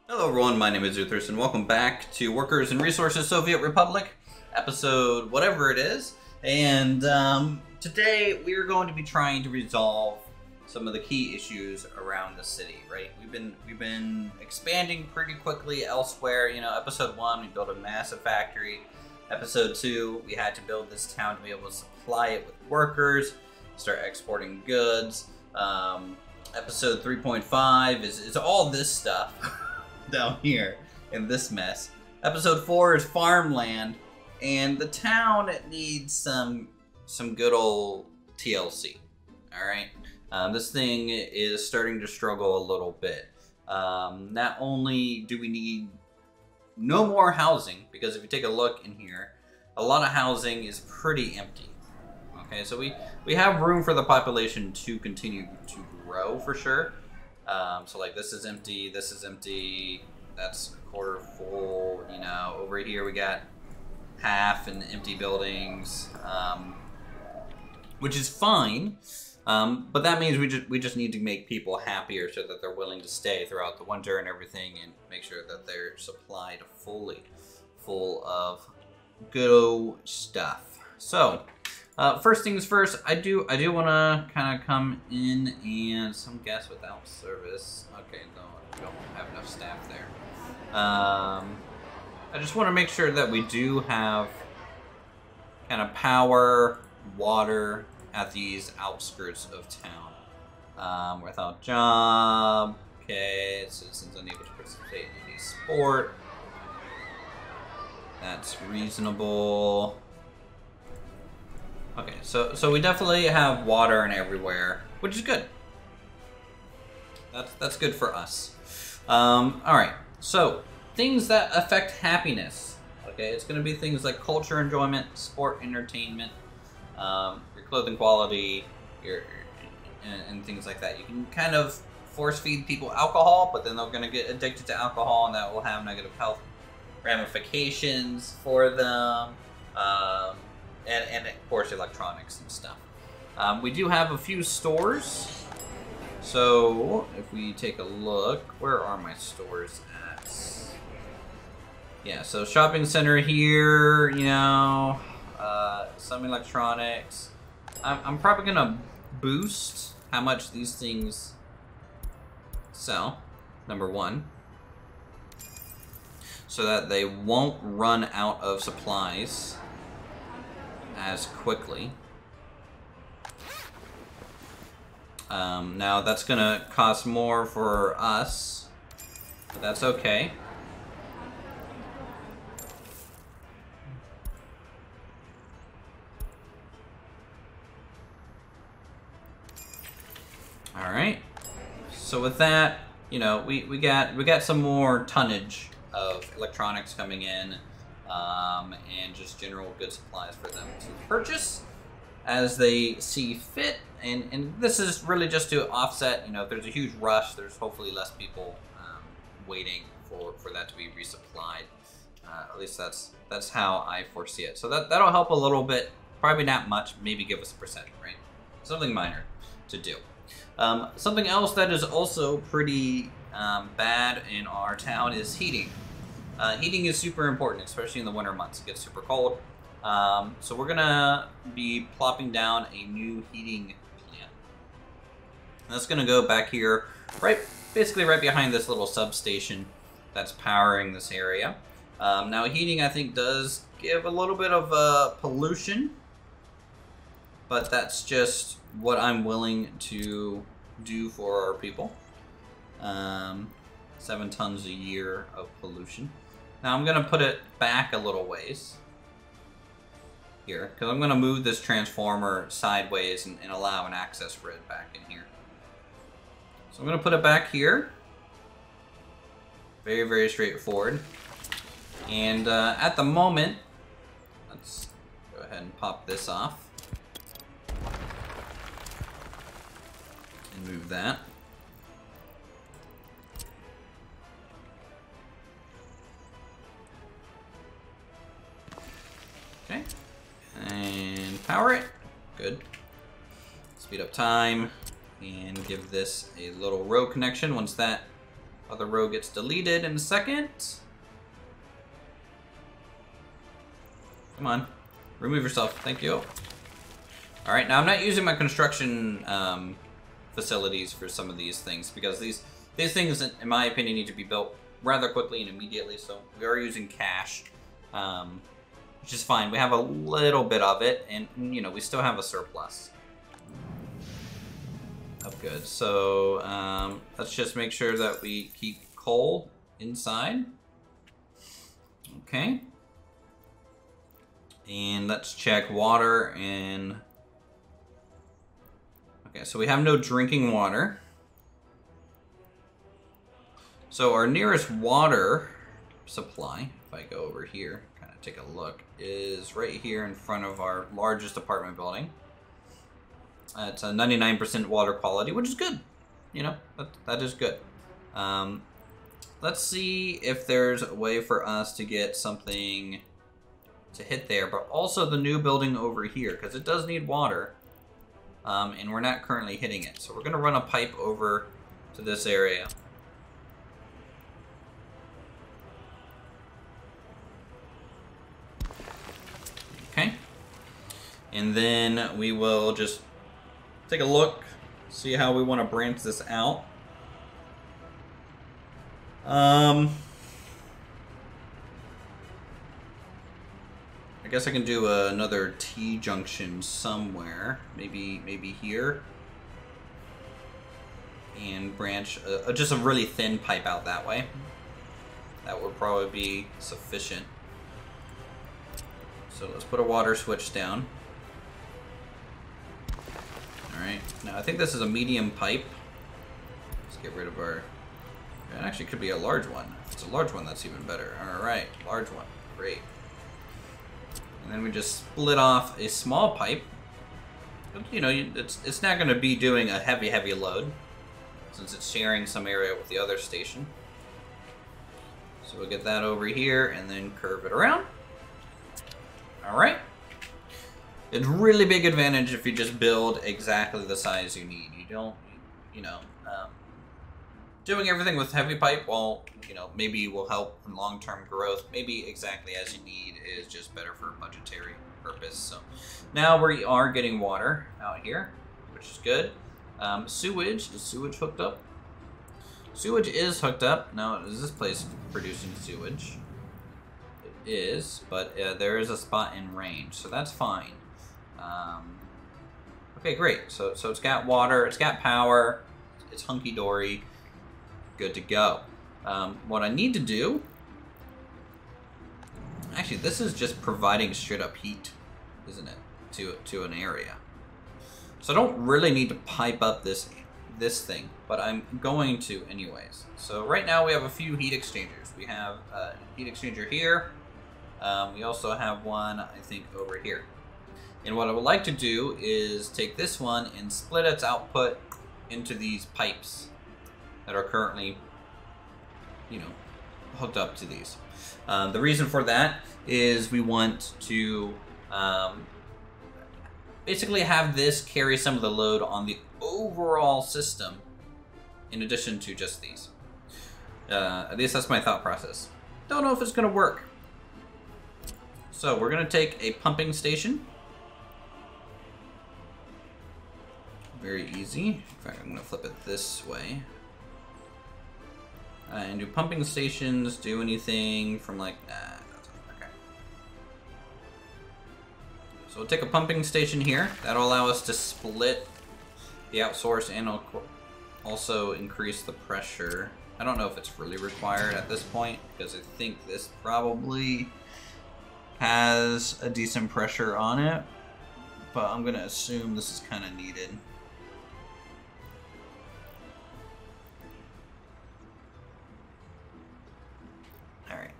Hello everyone, my name is Uthris and welcome back to Workers and Resources Soviet Republic, episode whatever it is. And today we are going to be trying to resolve some of the key issues around the city, right? We've been expanding pretty quickly elsewhere. You know, episode 1 we built a massive factory. Episode 2 we had to build this town to be able to supply it with workers, start exporting goods. Episode 3.5 is all this stuff. Down here in this mess. Episode 4 is farmland, and the town needs some good old TLC. All right, this thing is starting to struggle a little bit. Not only do we need no more housing, because if you take a look in here, a lot of housing is pretty empty. Okay, so we have room for the population to continue to grow for sure. So like this is empty, that's a quarter full, you know, over here we got half in empty buildings, which is fine, but that means we just need to make people happier so that they're willing to stay throughout the winter and everything, and make sure that they're supplied fully, full of good old stuff. So, first things first, I do want to kind of come in and some guests without service. Okay, don't have enough staff there. I just want to make sure that we do have kind of power, water at these outskirts of town. Without job. Okay, citizens unable to participate in any sport. That's reasonable. Okay, so we definitely have water and everywhere, which is good. That's good for us. All right, so things that affect happiness. Okay, it's going to be things like culture, enjoyment, sport, entertainment, your clothing quality, and things like that. You can kind of force feed people alcohol, but then they're going to get addicted to alcohol, and that will have negative health ramifications for them. And of course electronics and stuff. We do have a few stores. So if we take a look, where are my stores at? Yeah, so shopping center here, you know, some electronics. I'm probably gonna boost how much these things sell, number one, so that they won't run out of supplies as quickly. Now that's gonna cost more for us, but that's okay. All right. So with that, you know, we got some more tonnage of electronics coming in. And just general good supplies for them to purchase as they see fit. And this is really just to offset, you know, if there's a huge rush, there's hopefully less people waiting for that to be resupplied. At least that's how I foresee it. So that'll help a little bit, probably not much, maybe give us a percent, right? Something minor to do. Something else that is also pretty bad in our town is heating. Heating is super important, especially in the winter months. It gets super cold. So we're gonna be plopping down a new heating plant. And that's gonna go back here, basically right behind this little substation that's powering this area. Now heating, I think, does give a little bit of pollution, but that's just what I'm willing to do for our people. 7 tons a year of pollution. Now I'm going to put it back a little ways here, because I'm going to move this transformer sideways and allow an access for it back in here. So I'm going to put it back here. Very, very straightforward. And at the moment, let's go ahead and pop this off. And move that. Okay, and power it. Good. Speed up time and give this a little row connection. Once that Other row gets deleted in a second. Come on. Remove yourself. Thank you. Alright, now I'm not using my construction facilities for some of these things because these things, in my opinion, need to be built rather quickly and immediately, so we are using cash, which is fine. We have a little bit of it, and, you know, we still have a surplus of goods. So let's just make sure that we keep coal inside. Okay. And let's check water and... Okay, so we have no drinking water. So our nearest water supply, if I go over here, kind of take a look, is right here in front of our largest apartment building. It's a 99% water quality, which is good. You know, that is good. Let's see if there's a way for us to get something to hit there, but also the new building over here, because it does need water, and we're not currently hitting it. So we're going to run a pipe over to this area. Okay, and then we will just take a look, see how we want to branch this out. I guess I can do another T-junction somewhere, maybe here, and branch just a really thin pipe out that way. That would probably be sufficient. So let's put a water switch down. Alright, now I think this is a medium pipe. Let's get rid of our... It actually could be a large one. If it's a large one, that's even better. Alright, large one. Great. And then we just split off a small pipe. You know, it's not going to be doing a heavy load, since it's sharing some area with the other station. So we'll get that over here and then curve it around. Alright. It's really big advantage if you just build exactly the size you need. You don't, you know, doing everything with heavy pipe, well, you know, maybe will help in long-term growth. Maybe exactly as you need is just better for budgetary purpose. So now we are getting water out here, which is good. Sewage, is sewage hooked up? Sewage is hooked up. Now, is this place producing sewage? It is, but there is a spot in range, so that's fine. Okay, great. So it's got water, it's got power, it's hunky-dory, good to go. What I need to do... Actually, this is just providing straight-up heat, isn't it, to an area. So I don't really need to pipe up this thing, but I'm going to anyways. So right now we have a few heat exchangers. We have a heat exchanger here. We also have one, I think, over here. And what I would like to do is take this one and split its output into these pipes that are currently, you know, hooked up to these. The reason for that is we want to basically have this carry some of the load on the overall system in addition to just these. At least that's my thought process. Don't know if it's going to work. So we're going to take a pumping station. Very easy. In fact, I'm going to flip it this way. And do pumping stations do anything from like... Nah, okay. So we'll take a pumping station here. That'll allow us to split the outsource and also increase the pressure. I don't know if it's really required at this point, because I think this probably has a decent pressure on it, but I'm going to assume this is kind of needed. Alright.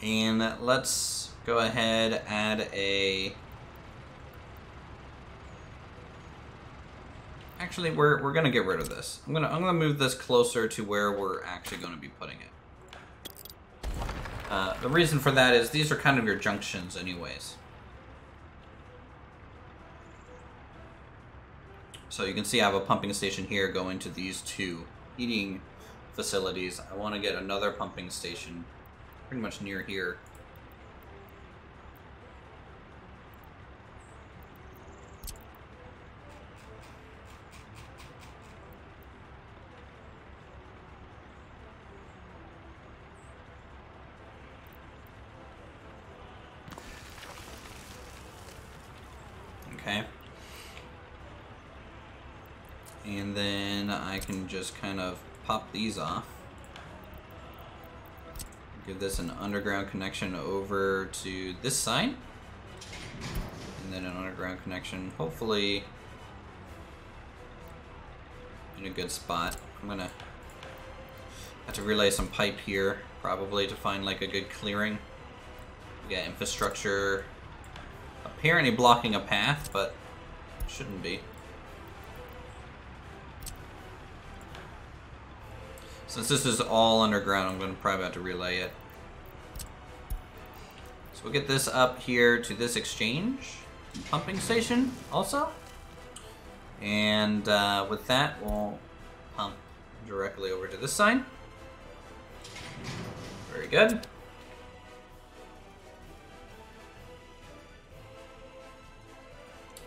And let's go ahead, add a... Actually, we're going to get rid of this. I'm gonna move this closer to where we're actually going to be putting it. The reason for that is these are kind of your junctions anyways. So you can see I have a pumping station here going to these two heating facilities. I want to get another pumping station pretty much near here. Okay. And then I can just kind of pop these off. Give this an underground connection over to this side. And then an underground connection, hopefully in a good spot. I'm gonna have to relay some pipe here, probably to find like a good clearing. We got infrastructure apparently blocking a path, but shouldn't be. Since this is all underground, I'm going to probably have to relay it. So we'll get this up here to this exchange pumping station also. And with that, we'll pump directly over to this side. Very good.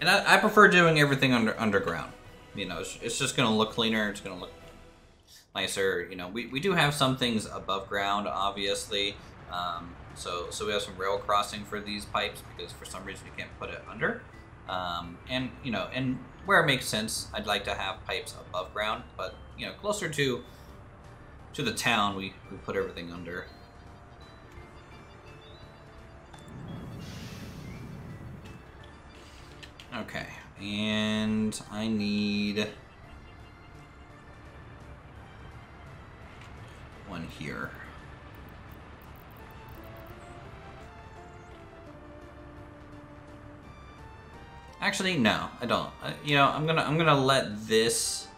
And I prefer doing everything underground. You know, it's just going to look cleaner. It's going to look nicer. You know, we do have some things above ground, obviously. So we have some rail crossing for these pipes because for some reason we can't put it under. And you know, and where it makes sense, I'd like to have pipes above ground. But you know, closer to the town, we put everything under. Okay, and I need one here. Actually, no, I don't. You know, I'm gonna let this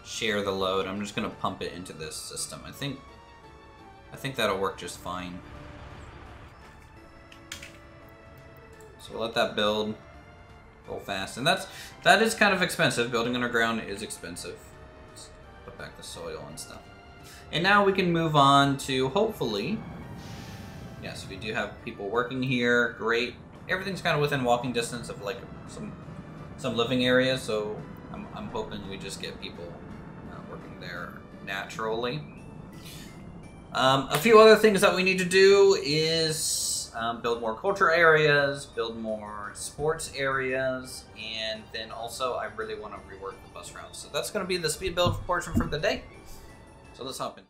share the load. I'm just gonna pump it into this system. I think that'll work just fine. So we'll let that build. Go fast, and that is kind of expensive. Building underground is expensive. Let's put back the soil and stuff. And now we can move on to hopefully. Yes, we do have people working here. Great. Everything's kind of within walking distance of like some living areas. So I'm hoping we just get people working there naturally. A few other things that we need to do is build more culture areas, build more sports areas, and then also I really want to rework the bus routes. So that's going to be the speed build portion for the day. So let's hop into it.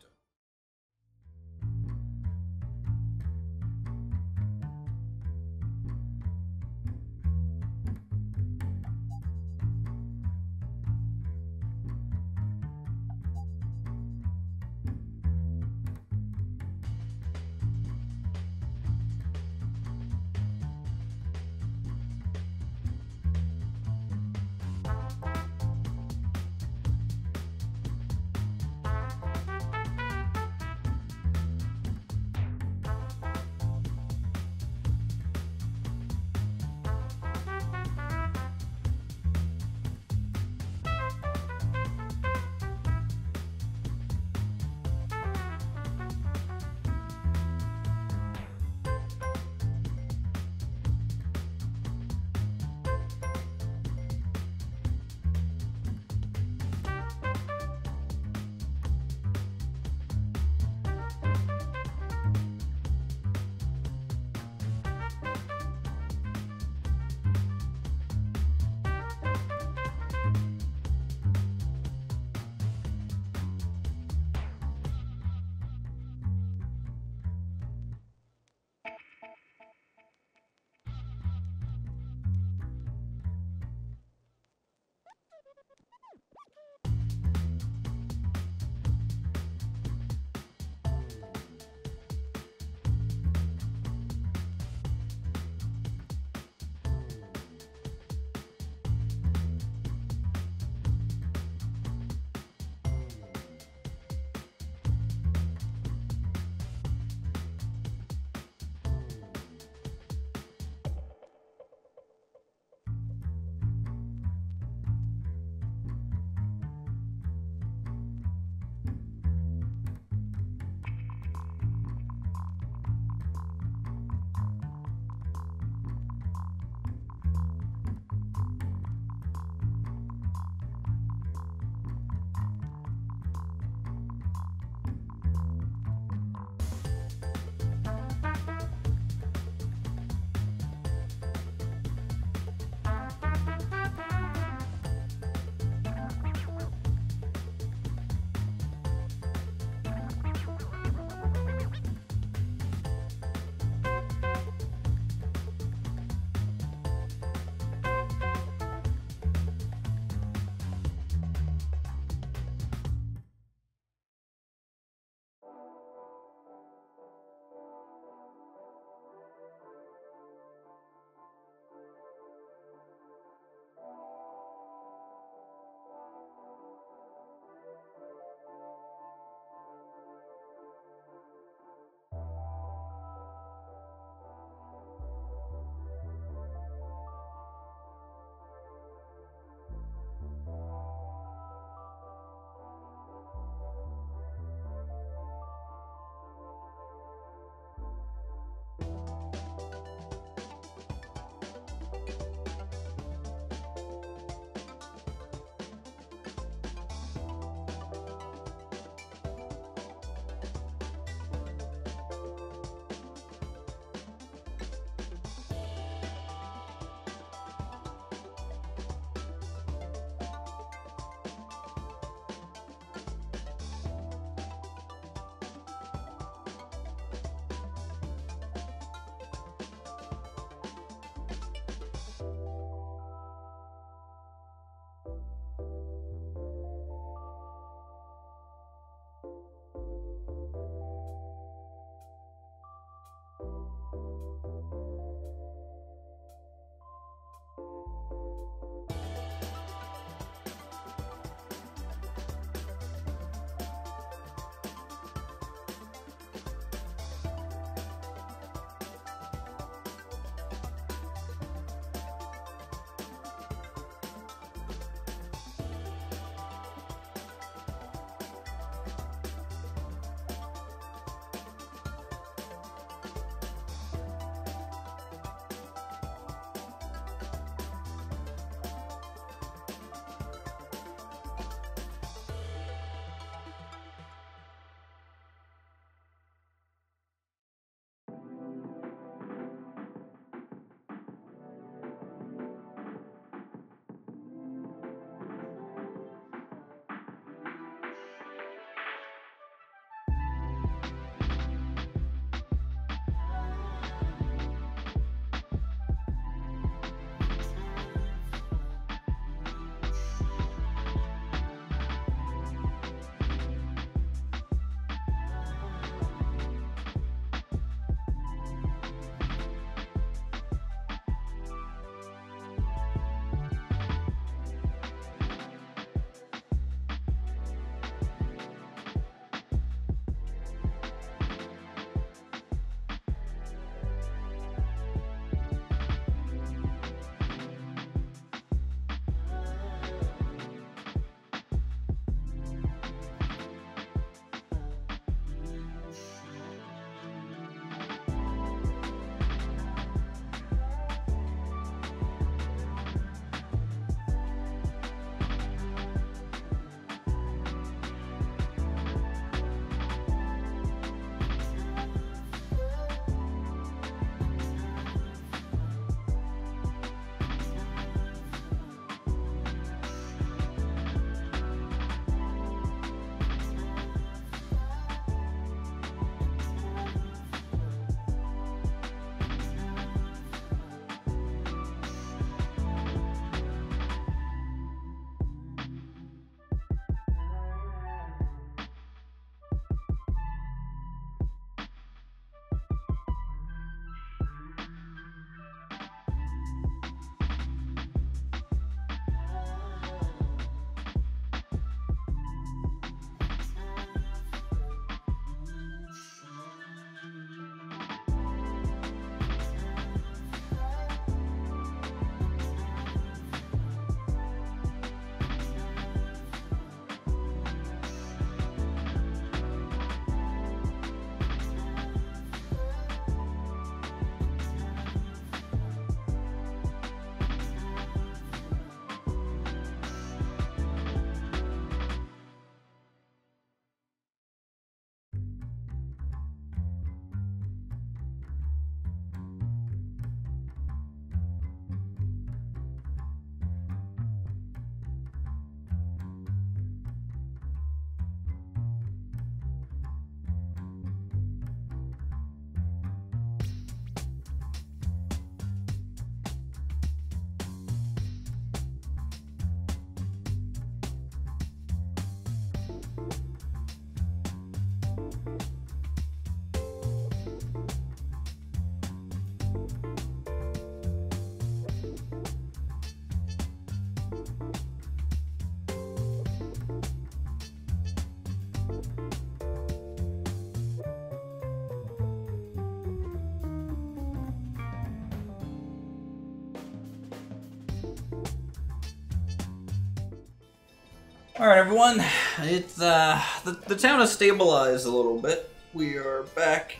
All right, everyone. It's the town has stabilized a little bit. We are back.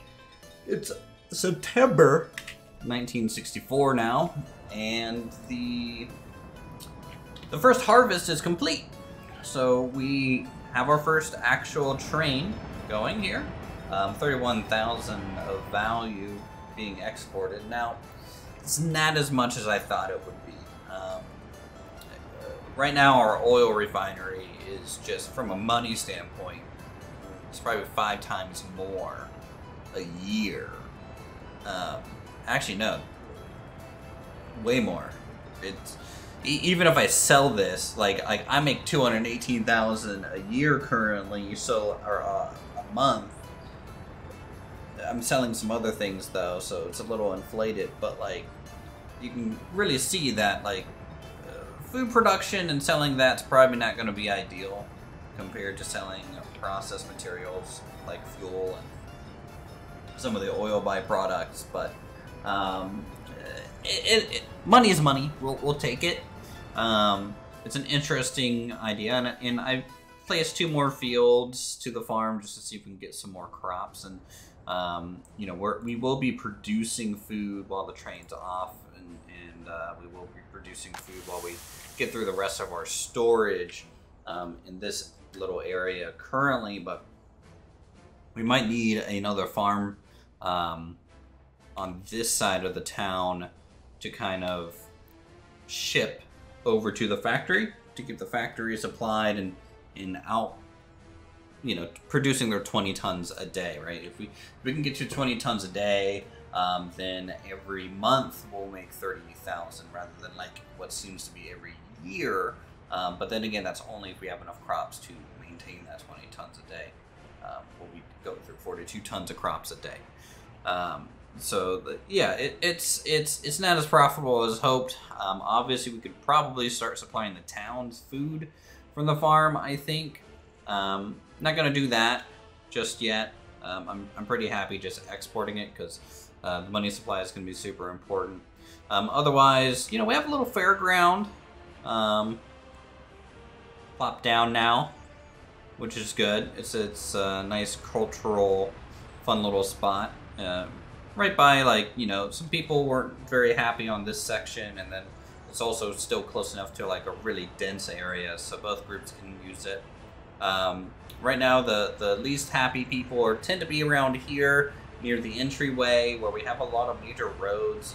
It's September 1964 now, and the first harvest is complete. So we have our first actual train going here. 31,000 of value being exported. Now, it's not as much as I thought it would be. Right now, our oil refinery is just, from a money standpoint, it's probably 5 times more a year. Actually, no, way more. It's even if I sell this, like I make 218,000 a year currently, so or a month. I'm selling some other things though, so it's a little inflated. But like, you can really see that like. Food production and selling that's probably not going to be ideal compared to selling processed materials like fuel and some of the oil byproducts. But money is money. We'll take it. It's an interesting idea, and I placed 2 more fields to the farm just to see if we can get some more crops. And you know, we will be producing food while the train's off, and we will be producing food while we get through the rest of our storage in this little area currently. But we might need another farm on this side of the town to kind of ship over to the factory to keep the factory supplied and out, you know, producing their 20 tons a day, right? If we can get to 20 tons a day, then every month we'll make 30,000 rather than like what seems to be every year. But then again, that's only if we have enough crops to maintain that 20 tons a day. We'll be going through 42 tons of crops a day. It's not as profitable as hoped. Obviously, we could probably start supplying the town's food from the farm, I think. Not going to do that just yet. I'm pretty happy just exporting it because the money supply is going to be super important. Otherwise, you know, we have a little fairground plopped down now, which is good. It's a nice cultural, fun little spot. Right by, like, you know, some people weren't very happy on this section, and then it's also still close enough to like a really dense area, so both groups can use it. Right now, the least happy people tend to be around here near the entryway, where we have a lot of major roads.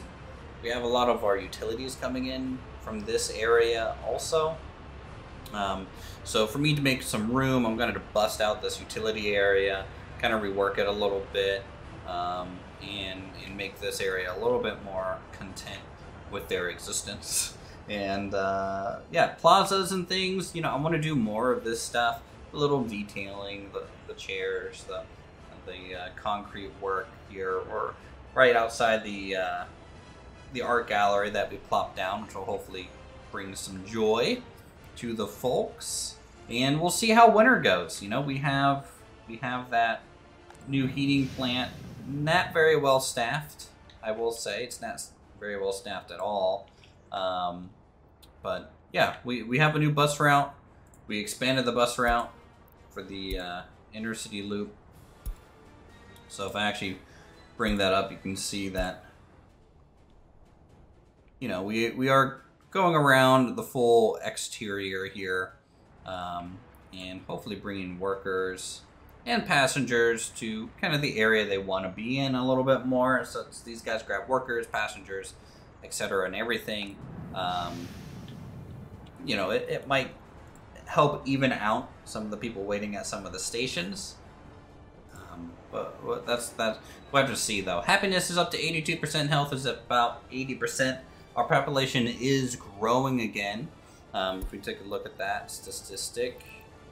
We have a lot of our utilities coming in from this area also. So for me to make some room, I'm going to bust out this utility area, kind of rework it a little bit, and make this area a little bit more content with their existence. And yeah, plazas and things, you know, I want to do more of this stuff, a little detailing, the chairs, the concrete work here, or right outside the art gallery that we plopped down, which will hopefully bring some joy to the folks. And we'll see how winter goes. You know, we have that new heating plant, not very well staffed, I will say. It's not very well staffed at all. But yeah, we have a new bus route. We expanded the bus route for the intercity loop. So if I actually bring that up, you can see that, you know, we are going around the full exterior here, and hopefully bringing workers and passengers to kind of the area they want to be in a little bit more. So these guys grab workers, passengers, etc., and everything. You know, it might help even out some of the people waiting at some of the stations. But that's we'll have to see, though. Happiness is up to 82%. Health is about 80%. Our population is growing again. If we take a look at that statistic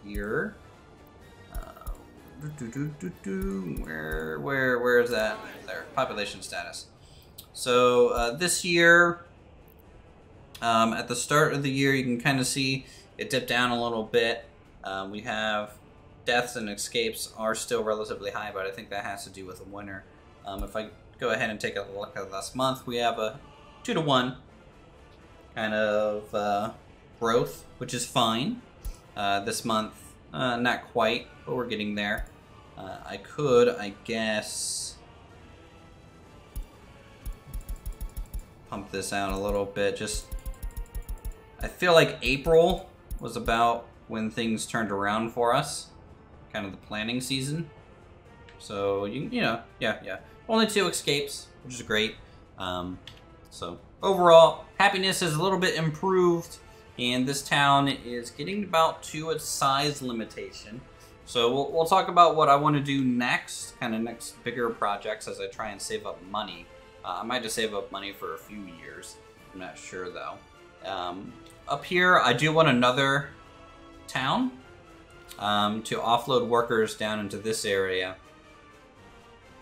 here, where is that? There, population status. So this year, at the start of the year, you can kind of see it dipped down a little bit. We have deaths and escapes are still relatively high, but I think that has to do with the winter. If I go ahead and take a look at this month, we have a 2-to-1 kind of growth, which is fine. this month. Not quite, but we're getting there. I could, I guess, pump this out a little bit. I feel like April was about when things turned around for us, kind of the planning season. So you know, yeah. Only 2 escapes, which is great. So overall, happiness is a little bit improved, and this town is getting about to its size limitation. So we'll talk about what I want to do next, kind of next bigger projects as I try and save up money. I might just save up money for a few years. I'm not sure though. Up here, I do want another town to offload workers down into this area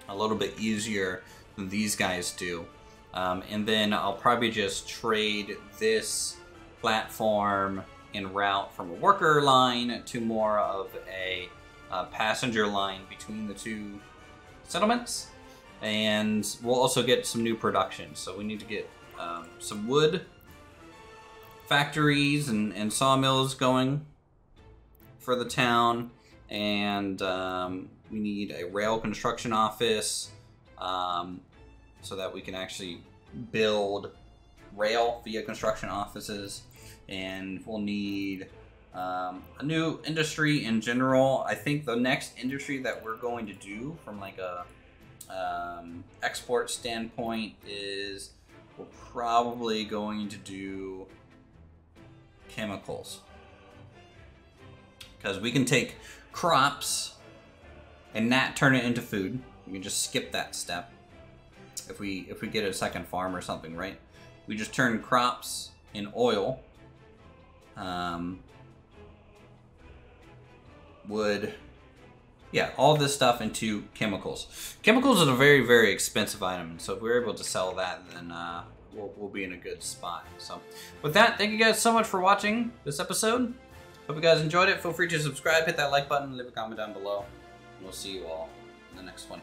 a little bit easier than these guys do. And then I'll probably just trade this platform en route from a worker line to more of a passenger line between the 2 settlements. And we'll also get some new production. So we need to get some wood factories and sawmills going for the town. And we need a rail construction office so that we can actually build rail via construction offices. And we'll need a new industry in general. I think the next industry that we're going to do from like a export standpoint is we're probably going to do chemicals, because we can take crops and not turn it into food. We can just skip that step if we get a second farm or something, right? We just turn crops in oil, wood, yeah, all this stuff into chemicals. Chemicals is a very, very expensive item, so if we're able to sell that, then we'll be in a good spot. So with that, thank you guys so much for watching this episode. Hope you guys enjoyed it. Feel free to subscribe, hit that like button, leave a comment down below, and we'll see you all in the next one.